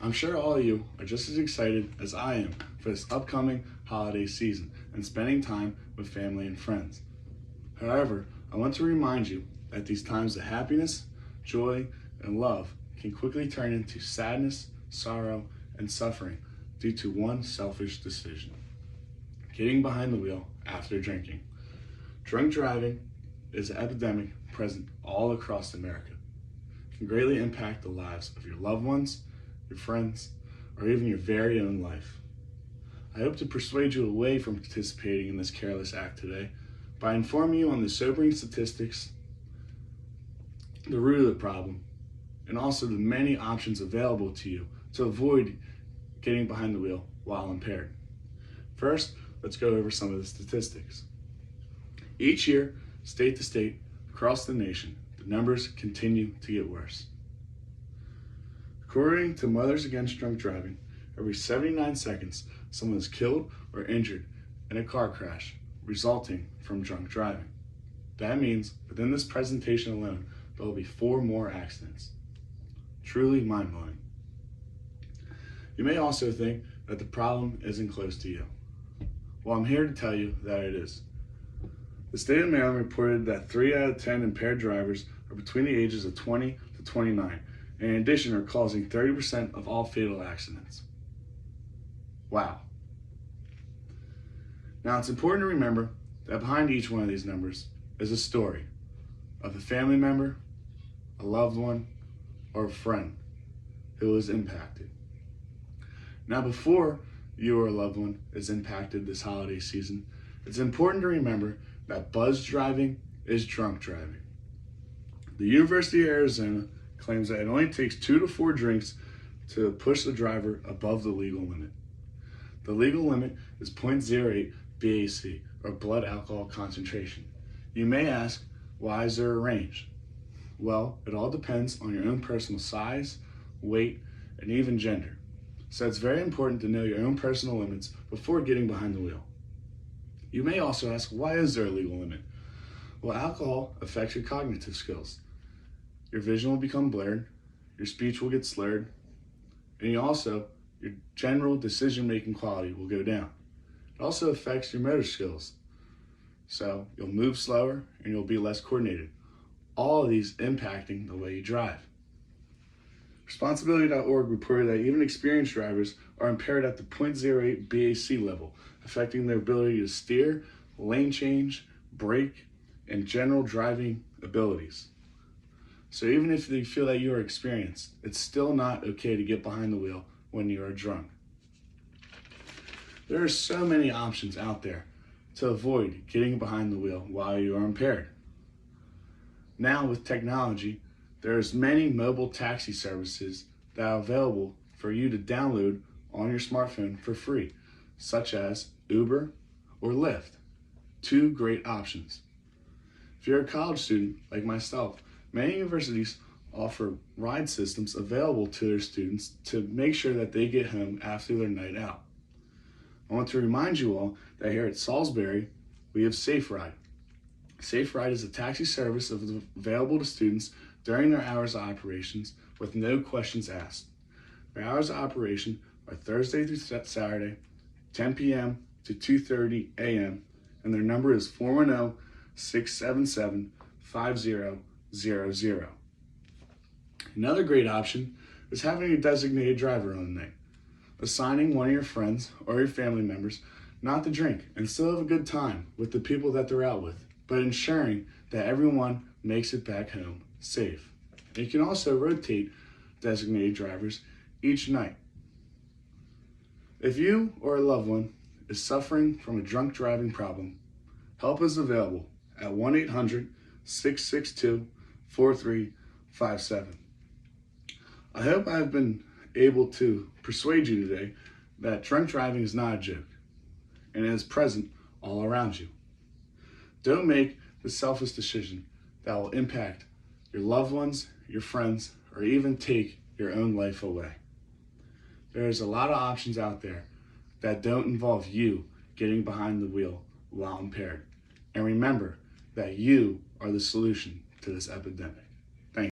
I'm sure all of you are just as excited as I am for this upcoming holiday season and spending time with family and friends. However, I want to remind you that these times of happiness, joy, and love can quickly turn into sadness, sorrow, and suffering due to one selfish decision: getting behind the wheel after drinking. Drunk driving is an epidemic present all across America. It can greatly impact the lives of your loved ones, your friends, or even your very own life. I hope to persuade you away from participating in this careless act today by informing you on the sobering statistics, the root of the problem, and also the many options available to you to avoid getting behind the wheel while impaired. First, let's go over some of the statistics. Each year, state to state, across the nation, the numbers continue to get worse. According to Mothers Against Drunk Driving, every 79 seconds, someone is killed or injured in a car crash resulting from drunk driving. That means within this presentation alone, there will be 4 more accidents. Truly mind-blowing. You may also think that the problem isn't close to you. Well, I'm here to tell you that it is. The state of Maryland reported that 3 out of 10 impaired drivers are between the ages of 20 to 29, and in addition are causing 30% of all fatal accidents. Wow. Now, it's important to remember that behind each one of these numbers is a story of a family member, a loved one, or a friend who was impacted. Now, before you or a loved one is impacted this holiday season, it's important to remember that buzz driving is drunk driving. The University of Arizona claims that it only takes 2 to 4 drinks to push the driver above the legal limit. The legal limit is 0.08 BAC, or blood alcohol concentration. You may ask, why is there a range? Well, it all depends on your own personal size, weight, and even gender. So it's very important to know your own personal limits before getting behind the wheel. You may also ask, why is there a legal limit? Well, alcohol affects your cognitive skills. Your vision will become blurred, your speech will get slurred, and your general decision-making quality will go down. It also affects your motor skills. So you'll move slower and you'll be less coordinated. All of these impacting the way you drive. Responsibility.org reported that even experienced drivers are impaired at the 0.08 BAC level, affecting their ability to steer, lane change, brake, and general driving abilities. So even if you feel that you are experienced, it's still not okay to get behind the wheel when you are drunk. There are so many options out there to avoid getting behind the wheel while you are impaired. Now with technology, there's many mobile taxi services that are available for you to download on your smartphone for free, such as Uber or Lyft. 2 great options. If you're a college student like myself, many universities offer ride systems available to their students to make sure that they get home after their night out. I want to remind you all that here at Salisbury, we have Safe Ride. Safe Ride is a taxi service available to students during their hours of operations with no questions asked. Their hours of operation are Thursday through Saturday, 10 p.m. to 2:30 a.m., and their number is 410-677-5000. Another great option is having a designated driver on the night, assigning one of your friends or your family members not to drink and still have a good time with the people that they're out with, but ensuring that everyone makes it back home safe. And you can also rotate designated drivers each night. If you or a loved one is suffering from a drunk driving problem, help is available at 1-800-662-4357. I hope I've been able to persuade you today that drunk driving is not a joke and is present all around you. Don't make the selfish decision that will impact your loved ones, your friends, or even take your own life away. There's a lot of options out there that don't involve you getting behind the wheel while impaired. And remember that you are the solution to this epidemic.